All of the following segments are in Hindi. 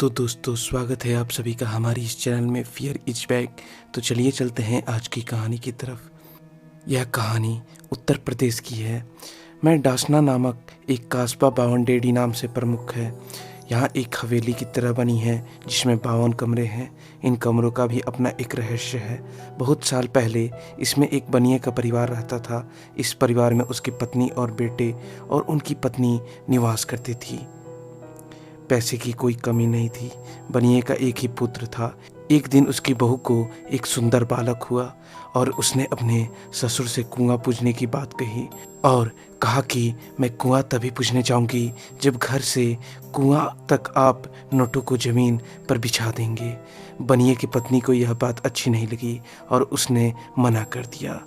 तो दोस्तों स्वागत है आप सभी का हमारी इस चैनल में फियर इज बैक। तो चलिए चलते हैं आज की कहानी की तरफ। यह कहानी उत्तर प्रदेश की है। मैं डासना नामक एक कस्बा 52 नाम से प्रमुख है। यहाँ एक हवेली की तरह बनी है जिसमें 52 कमरे हैं। इन कमरों का भी अपना एक रहस्य है। बहुत साल पहले इसमें एक बनिए का परिवार रहता था। इस परिवार में उसकी पत्नी और बेटे और उनकी पत्नी निवास करती थी। पैसे की कोई कमी नहीं थी। बनिए का एक ही पुत्र था। एक दिन उसकी बहू को एक सुंदर बालक हुआ और उसने अपने ससुर से कुआं पूजने की बात कही और कहा कि मैं कुआं तभी पूजने जाऊंगी जब घर से कुआं तक आप नोटों को जमीन पर बिछा देंगे। बनिए की पत्नी को यह बात अच्छी नहीं लगी और उसने मना कर दिया।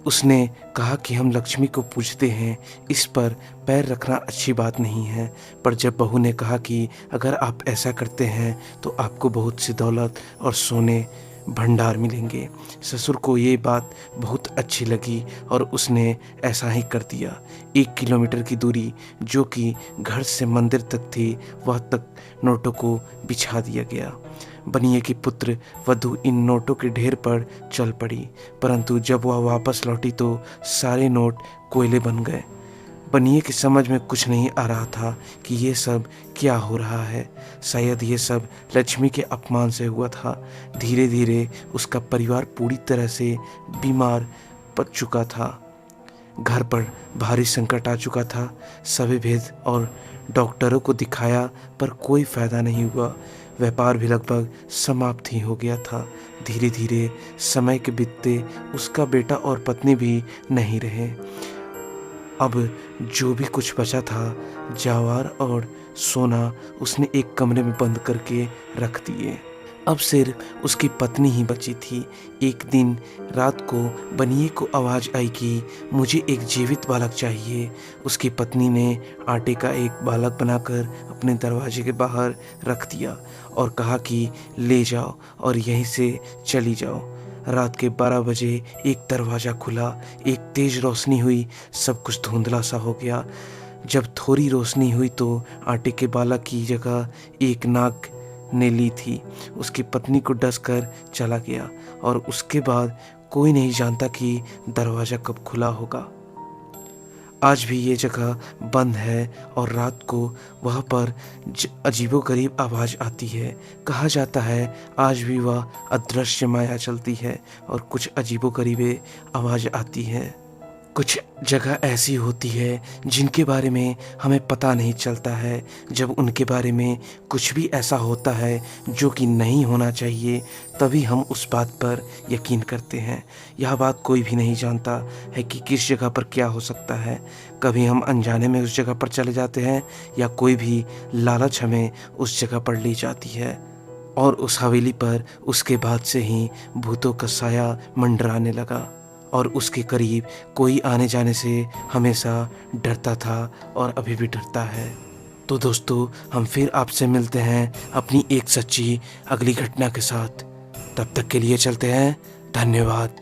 उसने कहा कि हम लक्ष्मी को पूजते हैं, इस पर पैर रखना अच्छी बात नहीं है। पर जब बहू ने कहा कि अगर आप ऐसा करते हैं तो आपको बहुत सी दौलत और सोने भंडार मिलेंगे, ससुर को ये बात बहुत अच्छी लगी और उसने ऐसा ही कर दिया। 1 किलोमीटर की दूरी जो कि घर से मंदिर तक थी, वह तक नोटों को बिछा दिया गया। बनिए की पुत्र वधू इन नोटों के ढेर पर चल पड़ी, परंतु जब वह वापस लौटी तो सारे नोट कोयले बन गए। बनिए की समझ में कुछ नहीं आ रहा था कि ये सब क्या हो रहा है। शायद ये सब लक्ष्मी के अपमान से हुआ था। धीरे धीरे उसका परिवार पूरी तरह से बीमार पड़ चुका था। घर पर भारी संकट आ चुका था। सभी भेद और डॉक्टरों को दिखाया पर कोई फायदा नहीं हुआ। व्यापार भी लगभग समाप्त ही हो गया था। धीरे धीरे समय के बीतते उसका बेटा और पत्नी भी नहीं रहे। अब जो भी कुछ बचा था, जवाहर और सोना उसने एक कमरे में बंद करके रख दिए। अब सिर्फ उसकी पत्नी ही बची थी। एक दिन रात को बनिए को आवाज़ आई कि मुझे एक जीवित बालक चाहिए। उसकी पत्नी ने आटे का एक बालक बनाकर अपने दरवाजे के बाहर रख दिया और कहा कि ले जाओ और यहीं से चली जाओ। रात के 12 बजे एक दरवाज़ा खुला, एक तेज रोशनी हुई, सब कुछ धुंधला सा हो गया। जब थोड़ी रोशनी हुई तो आटे के बालक की जगह एक नाग ने ली थी। उसकी पत्नी को डस कर चला गया और उसके बाद कोई नहीं जानता कि दरवाज़ा कब खुला होगा। आज भी ये जगह बंद है और रात को वहाँ पर अजीबोगरीब आवाज़ आती है। कहा जाता है आज भी वह अदृश्य माया चलती है और कुछ अजीबोगरीब आवाज़ आती है। कुछ जगह ऐसी होती है जिनके बारे में हमें पता नहीं चलता है। जब उनके बारे में कुछ भी ऐसा होता है जो कि नहीं होना चाहिए, तभी हम उस बात पर यकीन करते हैं। यह बात कोई भी नहीं जानता है कि किस जगह पर क्या हो सकता है। कभी हम अनजाने में उस जगह पर चले जाते हैं या कोई भी लालच हमें उस जगह पर ले जाती है। और उस हवेली पर उसके बाद से ही भूतों का साया मंडराने लगा और उसके करीब कोई आने जाने से हमेशा डरता था और अभी भी डरता है। तो दोस्तों, हम फिर आपसे मिलते हैं अपनी एक सच्ची अगली घटना के साथ। तब तक के लिए चलते हैं। धन्यवाद।